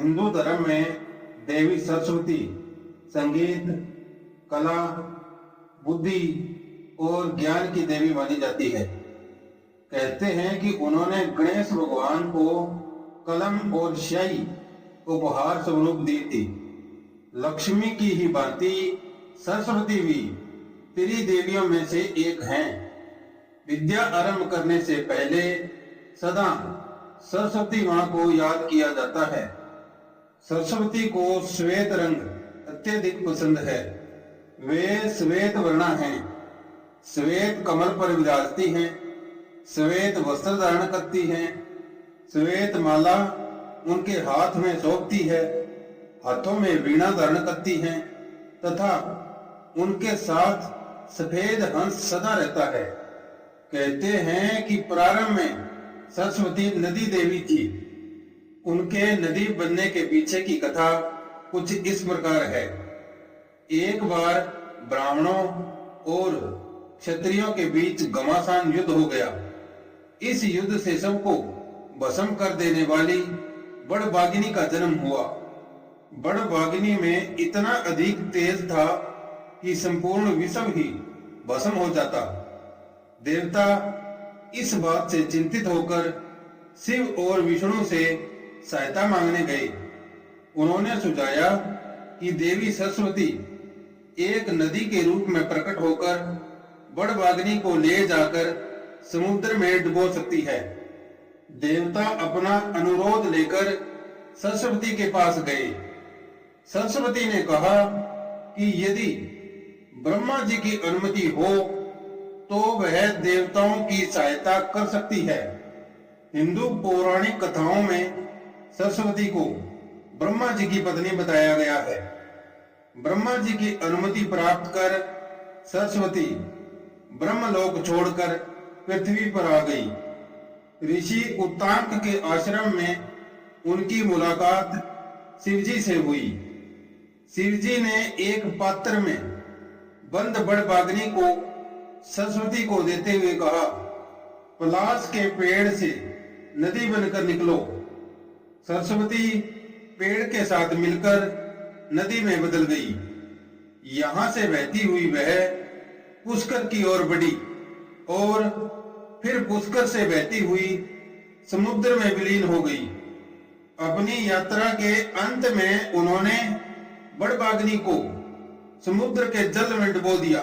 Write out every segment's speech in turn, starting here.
हिंदू धर्म में देवी सरस्वती संगीत, कला, बुद्धि और ज्ञान की देवी मानी जाती है। कहते हैं कि उन्होंने गणेश भगवान को कलम और स्याही उपहार स्वरूप दी थी। लक्ष्मी की ही भांति सरस्वती भी त्रिदेवियों में से एक हैं। विद्या आरंभ करने से पहले सदा सरस्वती मां को याद किया जाता है। सरस्वती को श्वेत रंग अत्यधिक पसंद है। वे श्वेत वर्णा हैं, श्वेत कमल पर विराजती हैं, श्वेत वस्त्र धारण करती हैं, श्वेत माला उनके हाथ में शोभती है, हाथों में वीणा धारण करती हैं तथा उनके साथ सफेद हंस सदा रहता है। कहते हैं कि प्रारंभ में सरस्वती नदी देवी थी। उनके नदी बनने के पीछे की कथा कुछ इस प्रकार है। एक बार ब्राह्मणों और क्षत्रियों के बीच घमासान युद्ध हो गया। इस युद्ध से सबको भस्म कर देने वाली बड़भागिनी का जन्म हुआ। बड़भागिनी में इतना अधिक तेज था कि संपूर्ण विश्व ही भस्म हो जाता। देवता इस बात से चिंतित होकर शिव और विष्णु से सहायता मांगने गए। उन्होंने सुझाया कि देवी सरस्वती एक नदी के रूप में प्रकट होकर बड़भागिनी को ले जाकर समुद्र में डुबो सकती है। देवता अपना अनुरोध लेकर सरस्वती के पास गए। सरस्वती ने कहा कि यदि ब्रह्मा जी की अनुमति हो तो वह देवताओं की सहायता कर सकती है। हिंदू पौराणिक कथाओं में सरस्वती को ब्रह्मा जी की पत्नी बताया गया है। ब्रह्मा जी की अनुमति प्राप्त कर सरस्वती ब्रह्मलोक छोड़कर पृथ्वी पर आ गई। ऋषि उत्तांक के आश्रम में उनकी मुलाकात शिवजी से हुई। शिवजी ने एक पात्र में बंद बड़भागिनी को सरस्वती को देते हुए कहा, पलाश के पेड़ से नदी बनकर निकलो। सरस्वती पेड़ के साथ मिलकर नदी में बदल गई। यहां से बहती हुई वह पुष्कर की ओर बढ़ी और फिर पुष्कर से बहती हुई समुद्र में विलीन हो गई। अपनी यात्रा के अंत में उन्होंने बड़भागिनी को समुद्र के जल में डुबो दिया।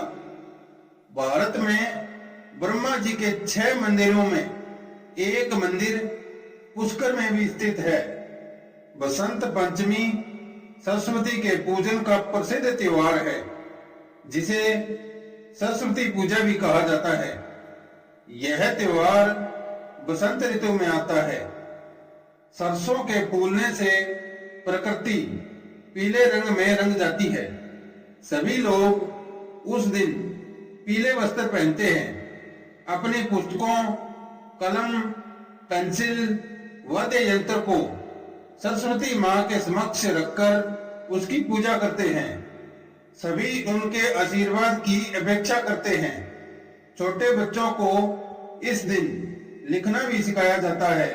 भारत में ब्रह्मा जी के 6 मंदिरों में एक मंदिर पुष्कर में भी स्थित है। बसंत पंचमी सरस्वती के पूजन का प्रसिद्ध त्योहार है, जिसे सरस्वती पूजा भी कहा जाता है। यह त्योहार बसंत ऋतु में आता है। सरसों के फूलने से प्रकृति पीले रंग में रंग जाती है। सभी लोग उस दिन पीले वस्त्र पहनते हैं। अपनी पुस्तकों, कलम, पेंसिल, वाद्य यंत्र को सरस्वती मां के समक्ष रखकर उसकी पूजा करते हैं। सभी उनके आशीर्वाद की अपेक्षा करते हैं। छोटे बच्चों को इस दिन लिखना भी सिखाया जाता है।